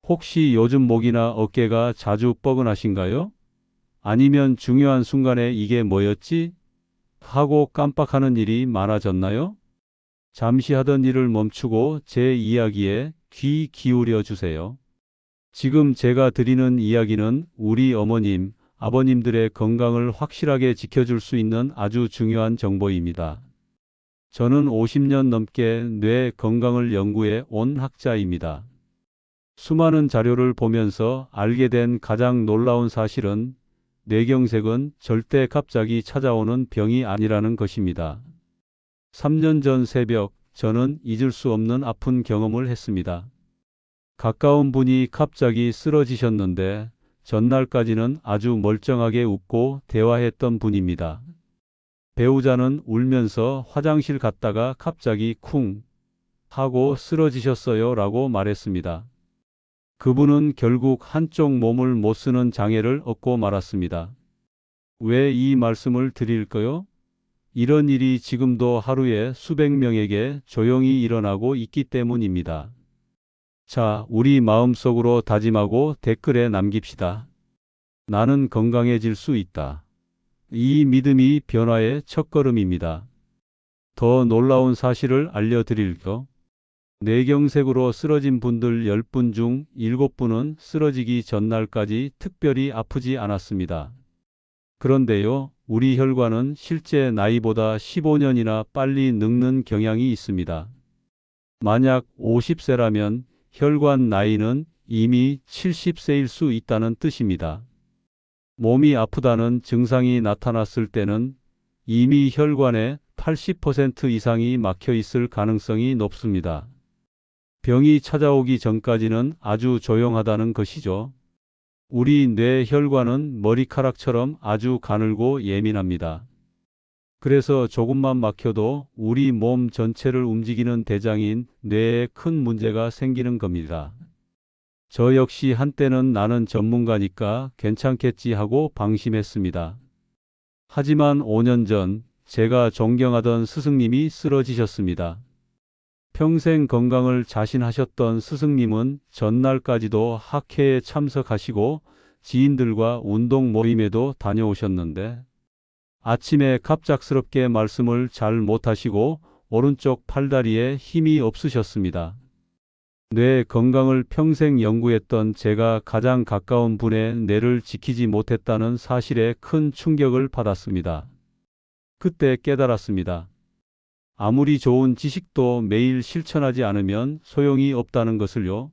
혹시 요즘 목이나 어깨가 자주 뻐근하신가요? 아니면 중요한 순간에 이게 뭐였지? 하고 깜빡하는 일이 많아졌나요? 잠시 하던 일을 멈추고 제 이야기에 귀 기울여 주세요. 지금 제가 드리는 이야기는 우리 어머님, 아버님들의 건강을 확실하게 지켜줄 수 있는 아주 중요한 정보입니다. 저는 50년 넘게 뇌 건강을 연구해 온 학자입니다. 수많은 자료를 보면서 알게 된 가장 놀라운 사실은 뇌경색은 절대 갑자기 찾아오는 병이 아니라는 것입니다. 3년 전 새벽, 저는 잊을 수 없는 아픈 경험을 했습니다. 가까운 분이 갑자기 쓰러지셨는데 전날까지는 아주 멀쩡하게 웃고 대화했던 분입니다. 배우자는 울면서 화장실 갔다가 갑자기 쿵 하고 쓰러지셨어요 라고 말했습니다. 그분은 결국 한쪽 몸을 못 쓰는 장애를 얻고 말았습니다. 왜 이 말씀을 드릴까요? 이런 일이 지금도 하루에 수백 명에게 조용히 일어나고 있기 때문입니다. 자, 우리 마음속으로 다짐하고 댓글에 남깁시다. 나는 건강해질 수 있다. 이 믿음이 변화의 첫걸음입니다. 더 놀라운 사실을 알려드릴게요. 뇌경색으로 쓰러진 분들 10분 중 7분은 쓰러지기 전날까지 특별히 아프지 않았습니다. 그런데요, 우리 혈관은 실제 나이보다 15년이나 빨리 늙는 경향이 있습니다. 만약 50세라면 혈관 나이는 이미 70세일 수 있다는 뜻입니다. 몸이 아프다는 증상이 나타났을 때는 이미 혈관의 80% 이상이 막혀 있을 가능성이 높습니다. 병이 찾아오기 전까지는 아주 조용하다는 것이죠. 우리 뇌 혈관은 머리카락처럼 아주 가늘고 예민합니다. 그래서 조금만 막혀도 우리 몸 전체를 움직이는 대장인 뇌에 큰 문제가 생기는 겁니다. 저 역시 한때는 나는 전문가니까 괜찮겠지 하고 방심했습니다. 하지만 5년 전 제가 존경하던 스승님이 쓰러지셨습니다. 평생 건강을 자신하셨던 스승님은 전날까지도 학회에 참석하시고 지인들과 운동 모임에도 다녀오셨는데 아침에 갑작스럽게 말씀을 잘 못하시고 오른쪽 팔다리에 힘이 없으셨습니다. 뇌 건강을 평생 연구했던 제가 가장 가까운 분의 뇌를 지키지 못했다는 사실에 큰 충격을 받았습니다. 그때 깨달았습니다. 아무리 좋은 지식도 매일 실천하지 않으면 소용이 없다는 것을요.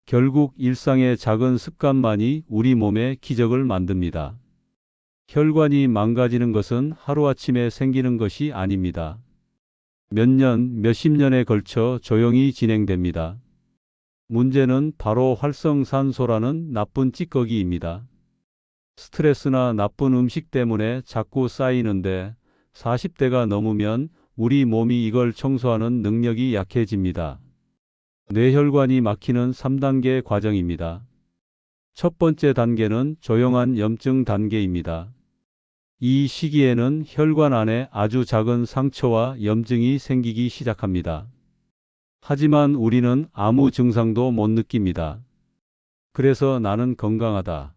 결국 일상의 작은 습관만이 우리 몸에 기적을 만듭니다. 혈관이 망가지는 것은 하루아침에 생기는 것이 아닙니다. 몇 년, 몇십 년에 걸쳐 조용히 진행됩니다. 문제는 바로 활성산소라는 나쁜 찌꺼기입니다. 스트레스나 나쁜 음식 때문에 자꾸 쌓이는데 40대가 넘으면 우리 몸이 이걸 청소하는 능력이 약해집니다. 뇌혈관이 막히는 3단계 과정입니다. 첫 번째 단계는 조용한 염증 단계입니다. 이 시기에는 혈관 안에 아주 작은 상처와 염증이 생기기 시작합니다. 하지만 우리는 아무 증상도 못 느낍니다. 그래서 나는 건강하다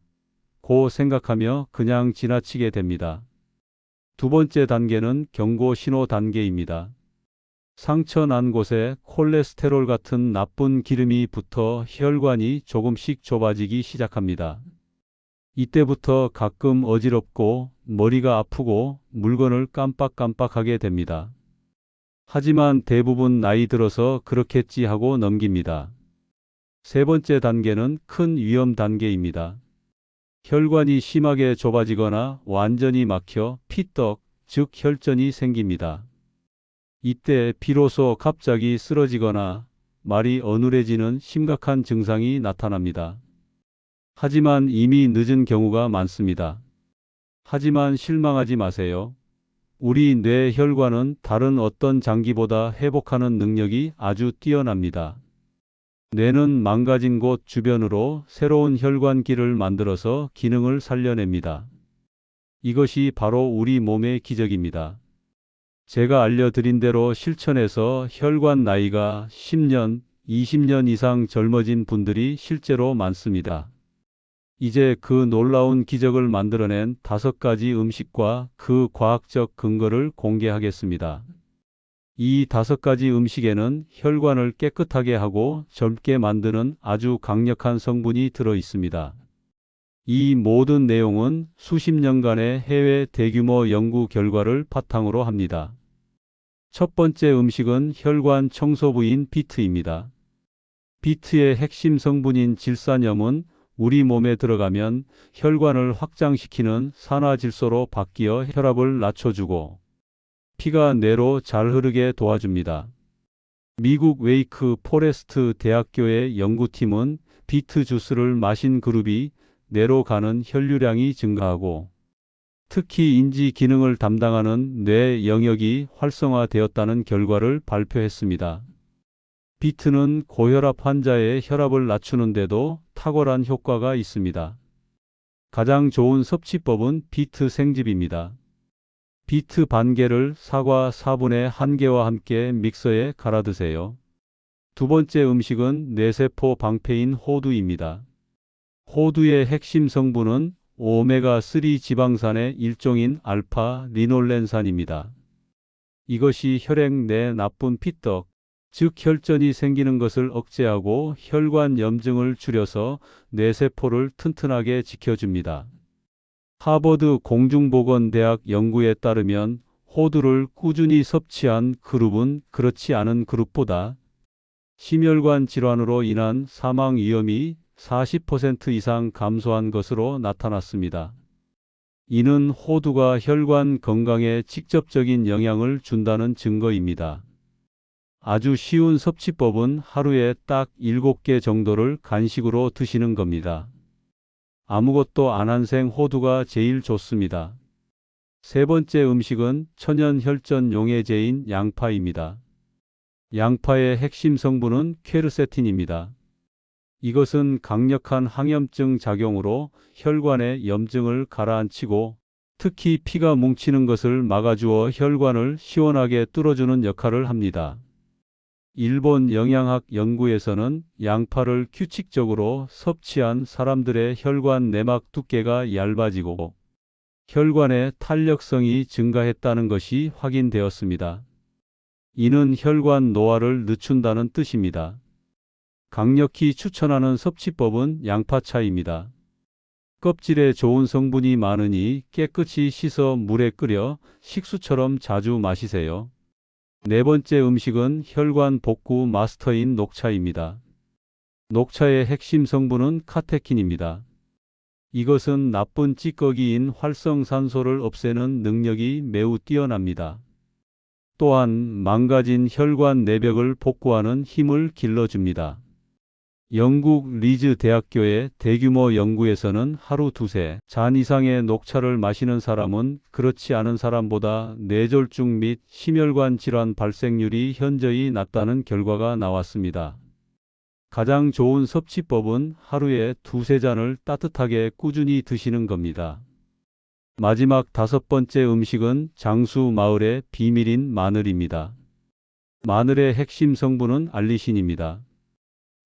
고 생각하며 그냥 지나치게 됩니다. 두 번째 단계는 경고 신호 단계입니다. 상처 난 곳에 콜레스테롤 같은 나쁜 기름이 붙어 혈관이 조금씩 좁아지기 시작합니다. 이때부터 가끔 어지럽고 머리가 아프고 물건을 깜빡깜빡하게 됩니다. 하지만 대부분 나이 들어서 그렇겠지 하고 넘깁니다. 세 번째 단계는 큰 위험 단계입니다. 혈관이 심하게 좁아지거나 완전히 막혀 피떡, 즉 혈전이 생깁니다. 이때 비로소 갑자기 쓰러지거나 말이 어눌해지는 심각한 증상이 나타납니다. 하지만 이미 늦은 경우가 많습니다. 하지만 실망하지 마세요. 우리 뇌 혈관은 다른 어떤 장기보다 회복하는 능력이 아주 뛰어납니다. 뇌는 망가진 곳 주변으로 새로운 혈관기를 만들어서 기능을 살려냅니다. 이것이 바로 우리 몸의 기적입니다. 제가 알려드린 대로 실천해서 혈관 나이가 10년, 20년 이상 젊어진 분들이 실제로 많습니다. 이제 그 놀라운 기적을 만들어낸 5가지 음식과 그 과학적 근거를 공개하겠습니다. 이 5가지 음식에는 혈관을 깨끗하게 하고 젊게 만드는 아주 강력한 성분이 들어 있습니다. 이 모든 내용은 수십 년간의 해외 대규모 연구 결과를 바탕으로 합니다. 첫 번째 음식은 혈관 청소부인 비트입니다. 비트의 핵심 성분인 질산염은 우리 몸에 들어가면 혈관을 확장시키는 산화질소로 바뀌어 혈압을 낮춰주고 피가 뇌로 잘 흐르게 도와줍니다. 미국 웨이크 포레스트 대학교의 연구팀은 비트 주스를 마신 그룹이 뇌로 가는 혈류량이 증가하고 특히 인지 기능을 담당하는 뇌 영역이 활성화되었다는 결과를 발표했습니다. 비트는 고혈압 환자의 혈압을 낮추는데도 탁월한 효과가 있습니다. 가장 좋은 섭취법은 비트 생즙입니다. 비트 반 개를 사과 4분의 1개와 함께 믹서에 갈아 드세요. 두 번째 음식은 뇌세포 방패인 호두입니다. 호두의 핵심 성분은 오메가3 지방산의 일종인 알파 리놀렌산입니다. 이것이 혈액 내 나쁜 피떡, 즉 혈전이 생기는 것을 억제하고 혈관 염증을 줄여서 뇌세포를 튼튼하게 지켜줍니다. 하버드 공중보건대학 연구에 따르면 호두를 꾸준히 섭취한 그룹은 그렇지 않은 그룹보다 심혈관 질환으로 인한 사망 위험이 40% 이상 감소한 것으로 나타났습니다. 이는 호두가 혈관 건강에 직접적인 영향을 준다는 증거입니다. 아주 쉬운 섭취법은 하루에 딱 7개 정도를 간식으로 드시는 겁니다. 아무것도 안 한 생 호두가 제일 좋습니다. 세 번째 음식은 천연 혈전 용해제인 양파입니다. 양파의 핵심 성분은 퀘르세틴입니다. 이것은 강력한 항염증 작용으로 혈관의 염증을 가라앉히고 특히 피가 뭉치는 것을 막아주어 혈관을 시원하게 뚫어주는 역할을 합니다. 일본 영양학 연구에서는 양파를 규칙적으로 섭취한 사람들의 혈관 내막 두께가 얇아지고 혈관의 탄력성이 증가했다는 것이 확인되었습니다. 이는 혈관 노화를 늦춘다는 뜻입니다. 강력히 추천하는 섭취법은 양파차입니다. 껍질에 좋은 성분이 많으니 깨끗이 씻어 물에 끓여 식수처럼 자주 마시세요. 네 번째 음식은 혈관 복구 마스터인 녹차입니다. 녹차의 핵심 성분은 카테킨입니다. 이것은 나쁜 찌꺼기인 활성산소를 없애는 능력이 매우 뛰어납니다. 또한 망가진 혈관 내벽을 복구하는 힘을 길러줍니다. 영국 리즈 대학교의 대규모 연구에서는 하루 2-3잔 이상의 녹차를 마시는 사람은 그렇지 않은 사람보다 뇌졸중 및 심혈관 질환 발생률이 현저히 낮다는 결과가 나왔습니다. 가장 좋은 섭취법은 하루에 2-3잔을 따뜻하게 꾸준히 드시는 겁니다. 마지막 5번째 음식은 장수 마을의 비밀인 마늘입니다. 마늘의 핵심 성분은 알리신입니다.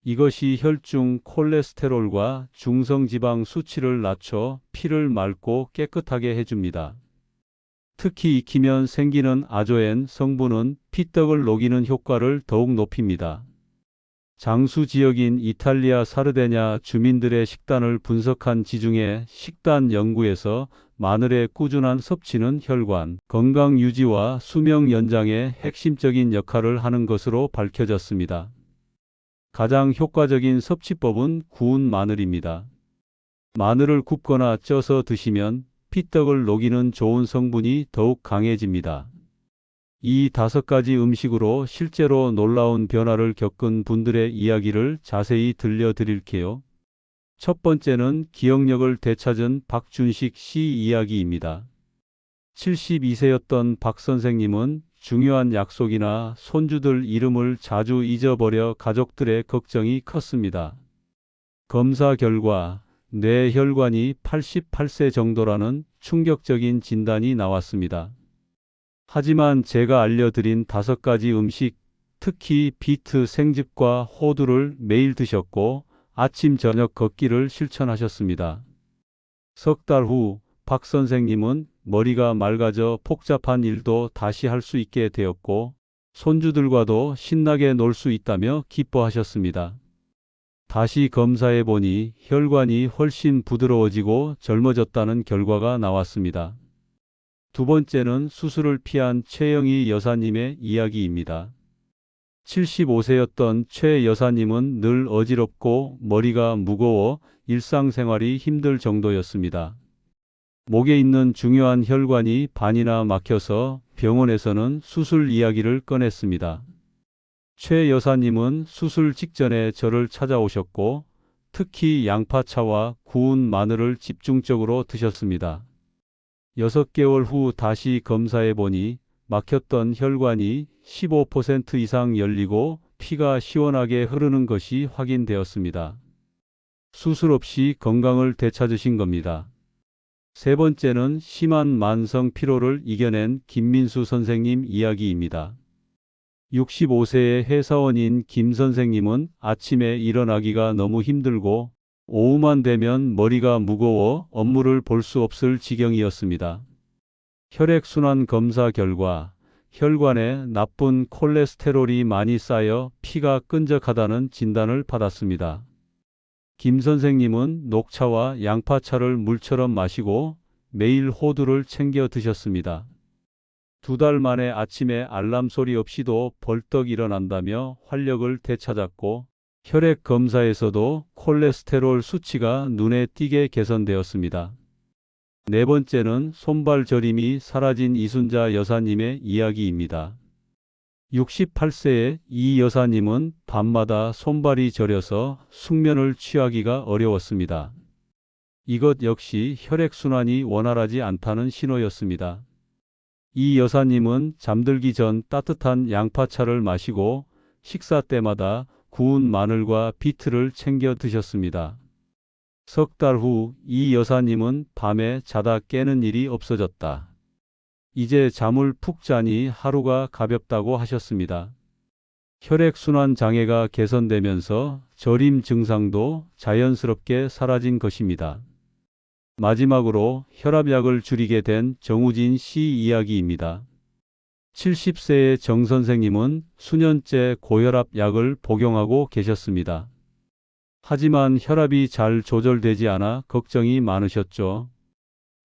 이것이 혈중 콜레스테롤과 중성지방 수치를 낮춰 피를 맑고 깨끗하게 해줍니다. 특히 익히면 생기는 아조엔 성분은 피떡을 녹이는 효과를 더욱 높입니다. 장수 지역인 이탈리아 사르데냐 주민들의 식단을 분석한 지중해 식단 연구에서 마늘의 꾸준한 섭취는 혈관 건강 유지와 수명 연장에 핵심적인 역할을 하는 것으로 밝혀졌습니다. 가장 효과적인 섭취법은 구운 마늘입니다. 마늘을 굽거나 쪄서 드시면 피떡을 녹이는 좋은 성분이 더욱 강해집니다. 이 5가지 음식으로 실제로 놀라운 변화를 겪은 분들의 이야기를 자세히 들려드릴게요. 첫 번째는 기억력을 되찾은 박준식 씨 이야기입니다. 72세였던 박 선생님은 중요한 약속이나 손주들 이름을 자주 잊어버려 가족들의 걱정이 컸습니다. 검사 결과 뇌혈관이 88세 정도라는 충격적인 진단이 나왔습니다. 하지만 제가 알려드린 5가지 음식, 특히 비트 생즙과 호두를 매일 드셨고 아침 저녁 걷기를 실천하셨습니다. 석 달 후 박 선생님은 머리가 맑아져 복잡한 일도 다시 할 수 있게 되었고 손주들과도 신나게 놀 수 있다며 기뻐하셨습니다. 다시 검사해 보니 혈관이 훨씬 부드러워지고 젊어졌다는 결과가 나왔습니다. 두 번째는 수술을 피한 최영희 여사님의 이야기입니다. 75세였던 최 여사님은 늘 어지럽고 머리가 무거워 일상생활이 힘들 정도였습니다. 목에 있는 중요한 혈관이 반이나 막혀서 병원에서는 수술 이야기를 꺼냈습니다. 최 여사님은 수술 직전에 저를 찾아오셨고 특히 양파차와 구운 마늘을 집중적으로 드셨습니다. 6개월 후 다시 검사해 보니 막혔던 혈관이 15% 이상 열리고 피가 시원하게 흐르는 것이 확인되었습니다. 수술 없이 건강을 되찾으신 겁니다. 세 번째는 심한 만성 피로를 이겨낸 김민수 선생님 이야기입니다. 65세의 회사원인 김 선생님은 아침에 일어나기가 너무 힘들고 오후만 되면 머리가 무거워 업무를 볼 수 없을 지경이었습니다. 혈액순환 검사 결과 혈관에 나쁜 콜레스테롤이 많이 쌓여 피가 끈적하다는 진단을 받았습니다. 김 선생님은 녹차와 양파차를 물처럼 마시고 매일 호두를 챙겨 드셨습니다. 2달 만에 아침에 알람 소리 없이도 벌떡 일어난다며 활력을 되찾았고 혈액 검사에서도 콜레스테롤 수치가 눈에 띄게 개선되었습니다. 네 번째는 손발 저림이 사라진 이순자 여사님의 이야기입니다. 68세의 이 여사님은 밤마다 손발이 저려서 숙면을 취하기가 어려웠습니다. 이것 역시 혈액순환이 원활하지 않다는 신호였습니다. 이 여사님은 잠들기 전 따뜻한 양파차를 마시고 식사 때마다 구운 마늘과 비트를 챙겨 드셨습니다. 석 달 후 이 여사님은 밤에 자다 깨는 일이 없어졌다. 이제 잠을 푹 자니 하루가 가볍다고 하셨습니다. 혈액순환 장애가 개선되면서 저림 증상도 자연스럽게 사라진 것입니다. 마지막으로 혈압약을 줄이게 된 정우진 씨 이야기입니다. 70세의 정 선생님은 수년째 고혈압 약을 복용하고 계셨습니다. 하지만 혈압이 잘 조절되지 않아 걱정이 많으셨죠.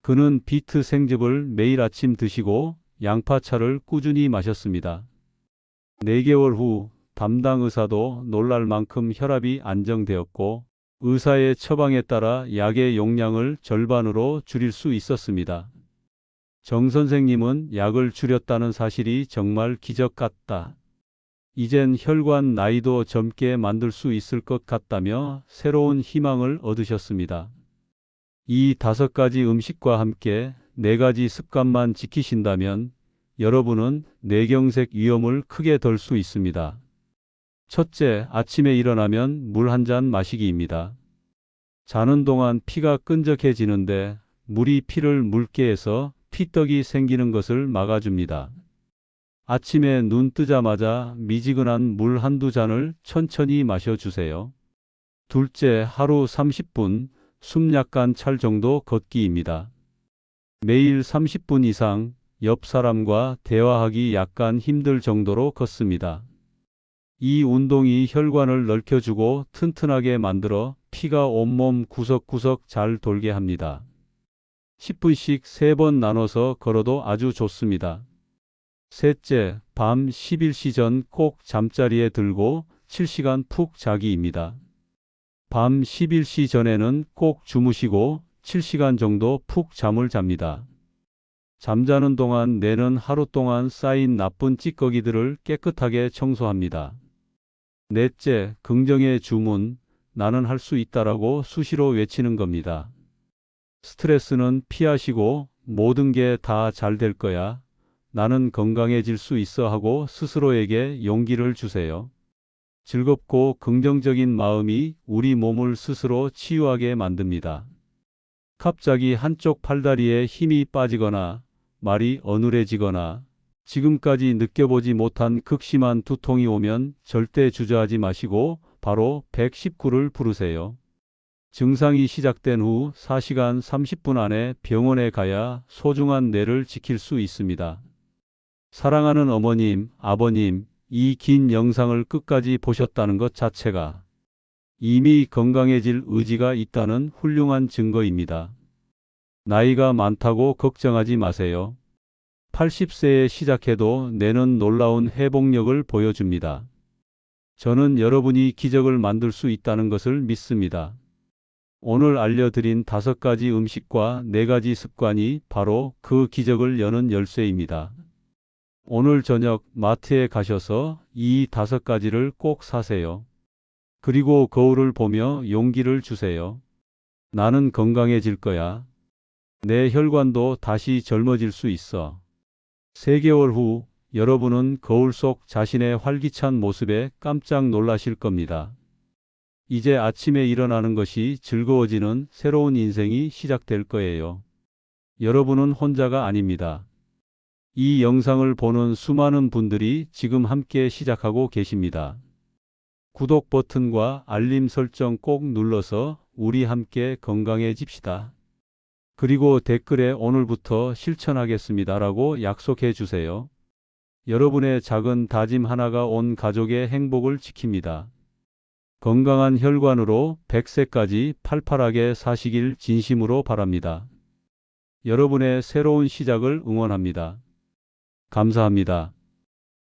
그는 비트 생즙을 매일 아침 드시고 양파차를 꾸준히 마셨습니다. 4개월 후 담당 의사도 놀랄 만큼 혈압이 안정되었고 의사의 처방에 따라 약의 용량을 절반으로 줄일 수 있었습니다. 정 선생님은 약을 줄였다는 사실이 정말 기적 같다. 이젠 혈관 나이도 젊게 만들 수 있을 것 같다며 새로운 희망을 얻으셨습니다. 이 5가지 음식과 함께 4가지 습관만 지키신다면 여러분은 뇌경색 위험을 크게 덜 수 있습니다. 첫째, 아침에 일어나면 물 한 잔 마시기입니다. 자는 동안 피가 끈적해지는데 물이 피를 묽게 해서 피떡이 생기는 것을 막아줍니다. 아침에 눈 뜨자마자 미지근한 물 한두 잔을 천천히 마셔주세요. 둘째, 하루 30분, 숨 약간 찰 정도 걷기입니다. 매일 30분 이상 옆 사람과 대화하기 약간 힘들 정도로 걷습니다. 이 운동이 혈관을 넓혀주고 튼튼하게 만들어 피가 온몸 구석구석 잘 돌게 합니다. 10분씩 3번 나눠서 걸어도 아주 좋습니다. 셋째, 밤 11시 전 꼭 잠자리에 들고 7시간 푹 자기입니다. 밤 11시 전에는 꼭 주무시고 7시간 정도 푹 잠을 잡니다. 잠자는 동안 뇌는 하루 동안 쌓인 나쁜 찌꺼기들을 깨끗하게 청소합니다. 넷째, 긍정의 주문, 나는 할 수 있다라고 수시로 외치는 겁니다. 스트레스는 피하시고 모든 게 다 잘 될 거야. 나는 건강해질 수 있어 하고 스스로에게 용기를 주세요. 즐겁고 긍정적인 마음이 우리 몸을 스스로 치유하게 만듭니다. 갑자기 한쪽 팔다리에 힘이 빠지거나 말이 어눌해지거나 지금까지 느껴보지 못한 극심한 두통이 오면 절대 주저하지 마시고 바로 119를 부르세요. 증상이 시작된 후 4시간 30분 안에 병원에 가야 소중한 뇌를 지킬 수 있습니다. 사랑하는 어머님, 아버님, 이 긴 영상을 끝까지 보셨다는 것 자체가 이미 건강해질 의지가 있다는 훌륭한 증거입니다. 나이가 많다고 걱정하지 마세요. 80세에 시작해도 뇌는 놀라운 회복력을 보여줍니다. 저는 여러분이 기적을 만들 수 있다는 것을 믿습니다. 오늘 알려드린 5가지 음식과 4가지 습관이 바로 그 기적을 여는 열쇠입니다. 오늘 저녁 마트에 가셔서 이 5가지를 꼭 사세요. 그리고 거울을 보며 용기를 주세요. 나는 건강해질 거야. 내 혈관도 다시 젊어질 수 있어. 3개월 후 여러분은 거울 속 자신의 활기찬 모습에 깜짝 놀라실 겁니다. 이제 아침에 일어나는 것이 즐거워지는 새로운 인생이 시작될 거예요. 여러분은 혼자가 아닙니다. 이 영상을 보는 수많은 분들이 지금 함께 시작하고 계십니다. 구독 버튼과 알림 설정 꼭 눌러서 우리 함께 건강해집시다. 그리고 댓글에 오늘부터 실천하겠습니다라고 약속해 주세요. 여러분의 작은 다짐 하나가 온 가족의 행복을 지킵니다. 건강한 혈관으로 100세까지 팔팔하게 사시길 진심으로 바랍니다. 여러분의 새로운 시작을 응원합니다. 감사합니다.